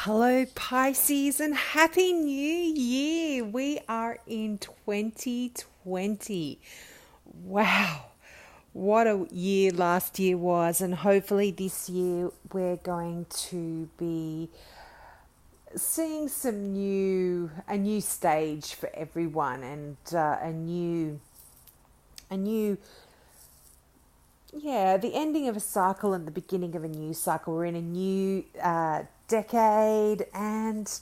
Hello, Pisces, and Happy New Year! We are in 2020. Wow, what a year last year was, and hopefully this year we're going to be seeing a new stage for everyone, and a new the ending of a cycle and the beginning of a new cycle. We're in a new decade, and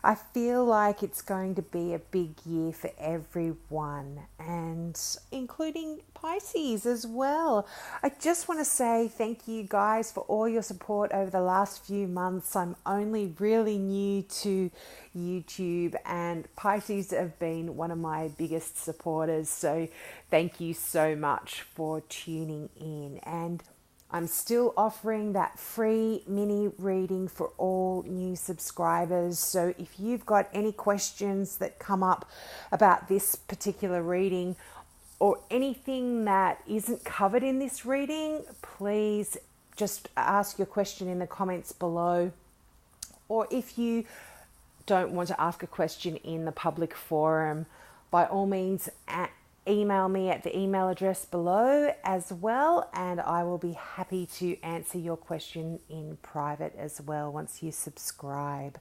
I feel like it's going to be a big year for everyone, and including Pisces as well. I just want to say thank you guys for all your support over the last few months. I'm only really new to YouTube, and Pisces have been one of my biggest supporters. So thank you so much for tuning in. And I'm still offering that free mini reading for all new subscribers. So if you've got any questions that come up about this particular reading or anything that isn't covered in this reading, please just ask your question in the comments below. Or if you don't want to ask a question in the public forum, by all means, email me at the email address below as well, and I will be happy to answer your question in private as well once you subscribe.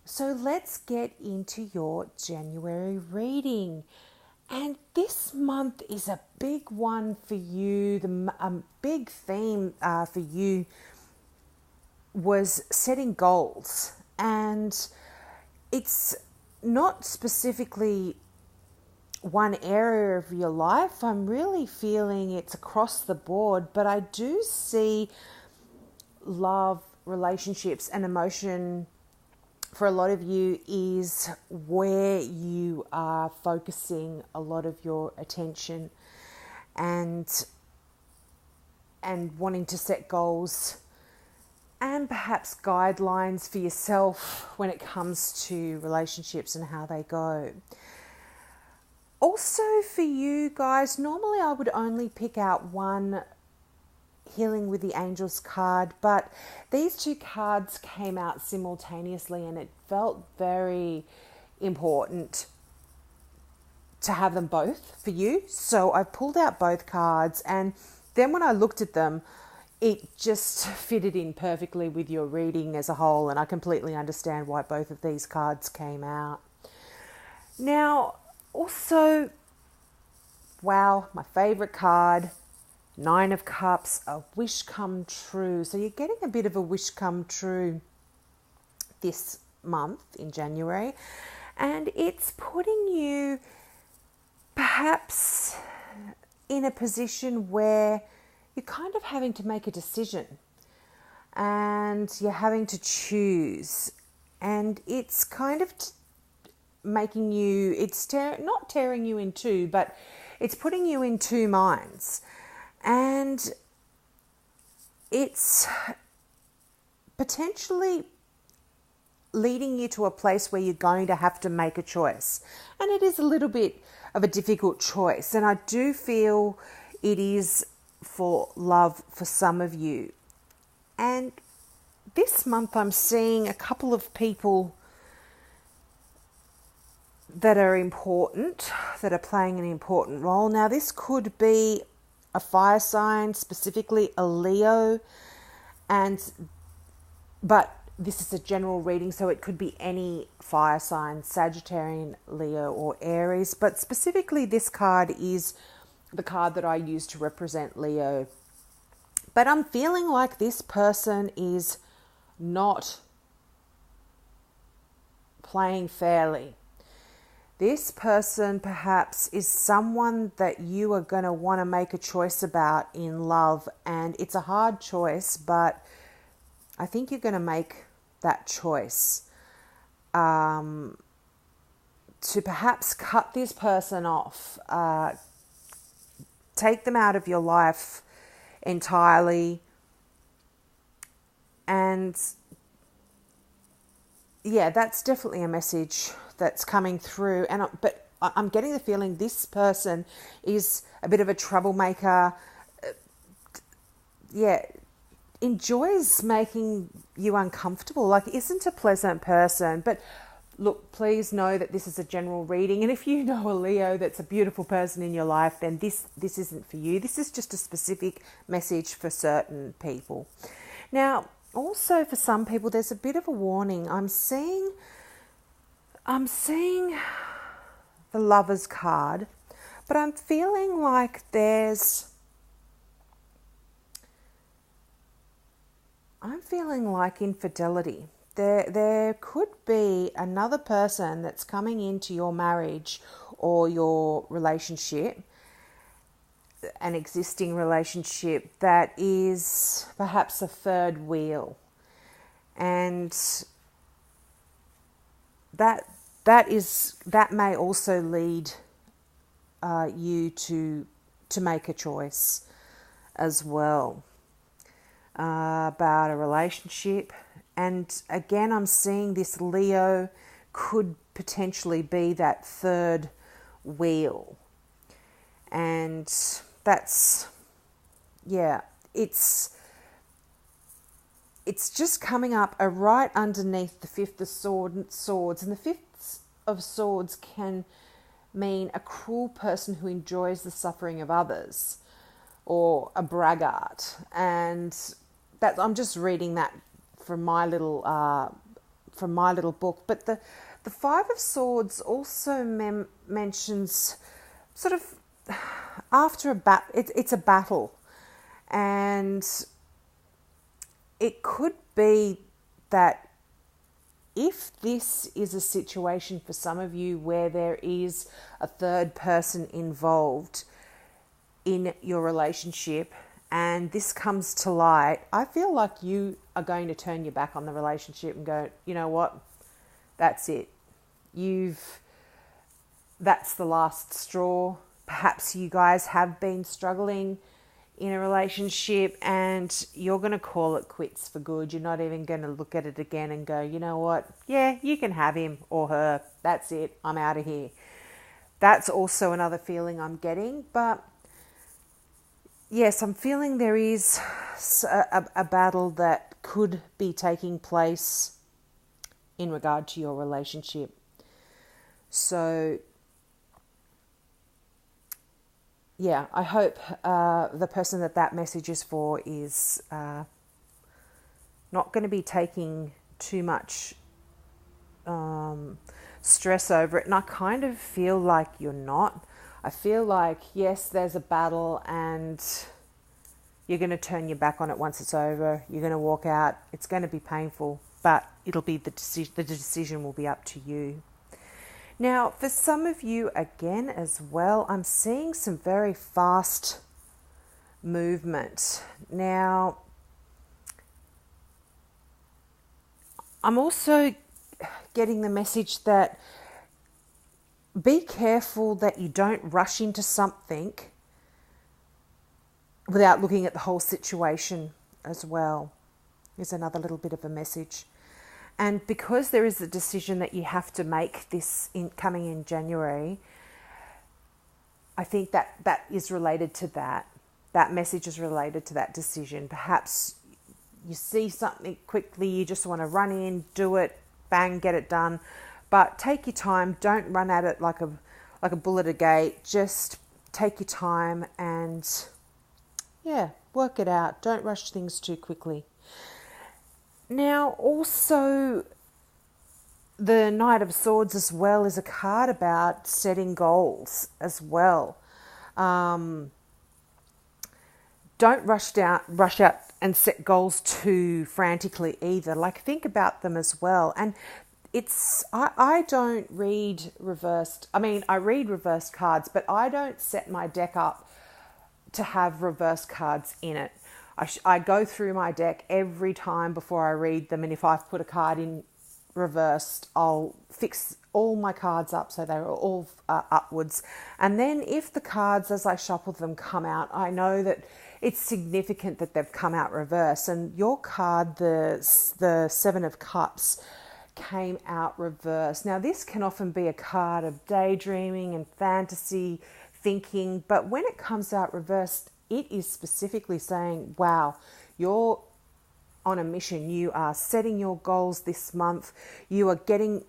So let's get into your January reading. And this month is a big one for you. The big theme for you was setting goals. And it's not specifically one area of your life. I'm really feeling it's across the board, but I do see love, relationships, and emotion for a lot of you is where you are focusing a lot of your attention, and wanting to set goals and perhaps guidelines for yourself when it comes to relationships and how they go. Also for you guys, normally I would only pick out one Healing with the Angels card, but these two cards came out simultaneously, and it felt very important to have them both for you. So I pulled out both cards, and then when I looked at them, it just fitted in perfectly with your reading as a whole, and I completely understand why both of these cards came out. Now, also, wow, my favorite card, Nine of Cups, a wish come true. So you're getting a bit of a wish come true this month in January, and it's putting you perhaps in a position where you're kind of having to make a decision, and you're having to choose, and it's kind of making you, it's not tearing you in two, but it's putting you in two minds. And it's potentially leading you to a place where you're going to have to make a choice. And it is a little bit of a difficult choice. And I do feel it is for love for some of you. And this month I'm seeing a couple of people that are important, that are playing an important role. Now, this could be a fire sign, specifically a Leo, but this is a general reading, so it could be any fire sign, Sagittarian, Leo, or Aries. But specifically, this card is the card that I use to represent Leo. But I'm feeling like this person is not playing fairly. This person perhaps is someone that you are going to want to make a choice about in love, and it's a hard choice, but I think you're going to make that choice to perhaps cut this person off, take them out of your life entirely, and yeah, that's definitely a message that's coming through. But I'm getting the feeling this person is a bit of a troublemaker. enjoys making you uncomfortable, like isn't a pleasant person. But look, please know that this is a general reading, and if you know a Leo that's a beautiful person in your life, then this isn't for you. This is just a specific message for certain people. Now, also for some people, there's a bit of a warning. I'm seeing the Lover's card, but I'm feeling like I'm feeling like infidelity. There could be another person that's coming into your marriage or your relationship, an existing relationship, that is perhaps a third wheel. And that may also lead you to make a choice as well about a relationship. And again, I'm seeing this Leo could potentially be that third wheel. And that's, it's just coming up right underneath the Fifth of Swords. And the Fifth of Swords can mean a cruel person who enjoys the suffering of others, or a braggart. And that, I'm just reading that from my little book. But the Five of Swords also mentions sort of after a battle. It's a battle, and it could be that if this is a situation for some of you where there is a third person involved in your relationship, and this comes to light, I feel like you are going to turn your back on the relationship and go, you know what, that's it. That's the last straw. Perhaps you guys have been struggling in a relationship and you're going to call it quits for good. You're not even going to look at it again and go, you know what, yeah, you can have him or her. That's it. I'm out of here. That's also another feeling I'm getting. But yes, I'm feeling there is a battle that could be taking place in regard to your relationship. So, yeah, I hope the person that message is for is not going to be taking too much stress over it. And I kind of feel like you're not. I feel like, yes, there's a battle and you're going to turn your back on it once it's over. You're going to walk out. It's going to be painful, but it'll be the decision will be up to you. Now, for some of you, again, as well, I'm seeing some very fast movement. Now, I'm also getting the message that be careful that you don't rush into something without looking at the whole situation as well. Is another little bit of a message. And because there is a decision that you have to make coming in January, I think that is related to that. That message is related to that decision. Perhaps you see something quickly, you just want to run in, do it, bang, get it done. But take your time. Don't run at it like a bull at a gate. Just take your time and, work it out. Don't rush things too quickly. Now, also, the Knight of Swords as well is a card about setting goals as well. Don't rush out and set goals too frantically either. Like, think about them as well. And I don't read reversed. I mean, I read reversed cards, but I don't set my deck up to have reverse cards in it. I go through my deck every time before I read them, and if I've put a card in reversed, I'll fix all my cards up so they're all upwards. And then if the cards, as I shuffle them, come out, I know that it's significant that they've come out reverse. And your card, the Seven of Cups, came out reverse. Now, this can often be a card of daydreaming and fantasy thinking, but when it comes out reversed, it is specifically saying, wow, you're on a mission. You are setting your goals this month. You are getting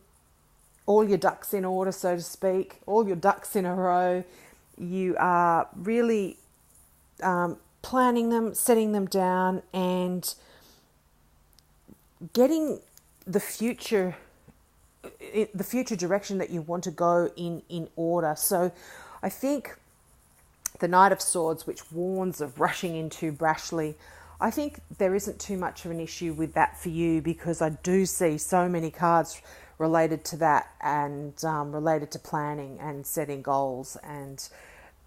all your ducks in order, so to speak, all your ducks in a row. You are really planning them, setting them down, and getting the future direction that you want to go in order. So I think the Knight of Swords, which warns of rushing in too brashly, I think there isn't too much of an issue with that for you, because I do see so many cards related to that, and related to planning and setting goals and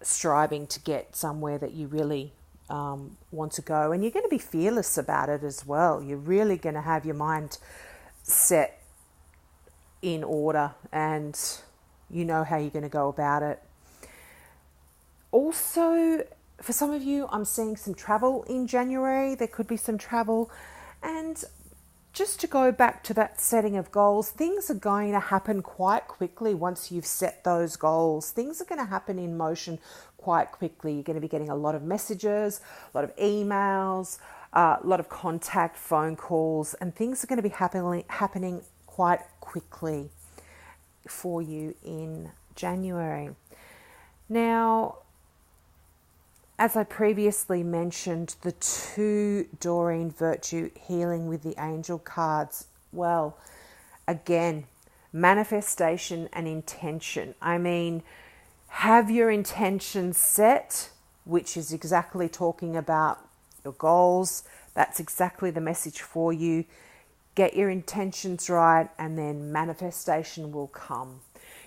striving to get somewhere that you really want to go. And you're going to be fearless about it as well. You're really going to have your mind set in order, and you know how you're going to go about it. Also, for some of you, I'm seeing some travel in January. There could be some travel. And just to go back to that setting of goals, things are going to happen quite quickly once you've set those goals. Things are going to happen in motion quite quickly. You're going to be getting a lot of messages, a lot of emails, a lot of contact, phone calls, and things are going to be happening quite quickly for you in January. Now, as I previously mentioned, the 2 Doreen Virtue Healing with the Angel cards, well, again, manifestation and intention. I mean, have your intention set, which is exactly talking about your goals. That's exactly the message for you. Get your intentions right, and then manifestation will come.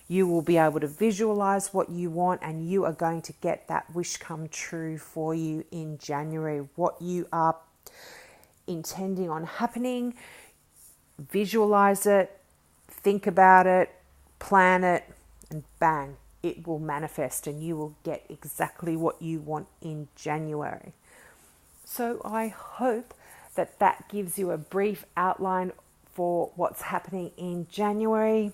You will be able to visualize what you want, and you are going to get that wish come true for you in January. What you are intending on happening, visualize it, think about it, plan it, and bang, it will manifest, and you will get exactly what you want in January. So I hope that gives you a brief outline for what's happening in January.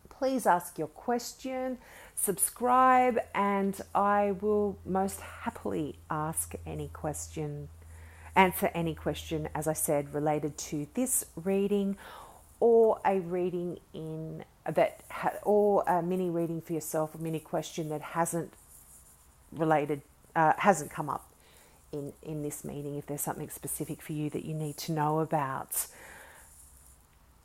Please ask your question, subscribe, and I will most happily answer any question, as I said, related to this reading, or a reading or a mini reading for yourself, a mini question that hasn't come up in this meeting, if there's something specific for you that you need to know about.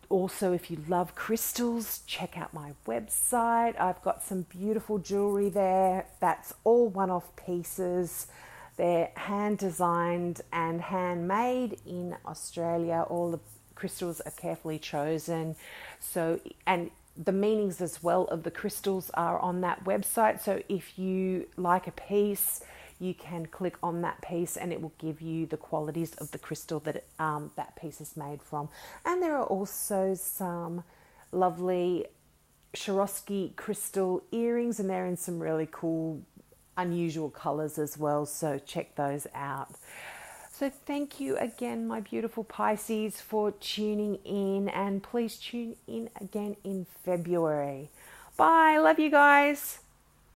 Also, if you love crystals, check out my website. I've got some beautiful jewelry there. That's all one-off pieces. They're hand-designed and handmade in Australia. All the crystals are carefully chosen. So, and the meanings as well of the crystals are on that website. So if you like a piece, you can click on that piece and it will give you the qualities of the crystal that that piece is made from. And there are also some lovely Swarovski crystal earrings, and they're in some really cool, unusual colors as well. So check those out. So thank you again, my beautiful Pisces, for tuning in, and please tune in again in February. Bye. Love you guys.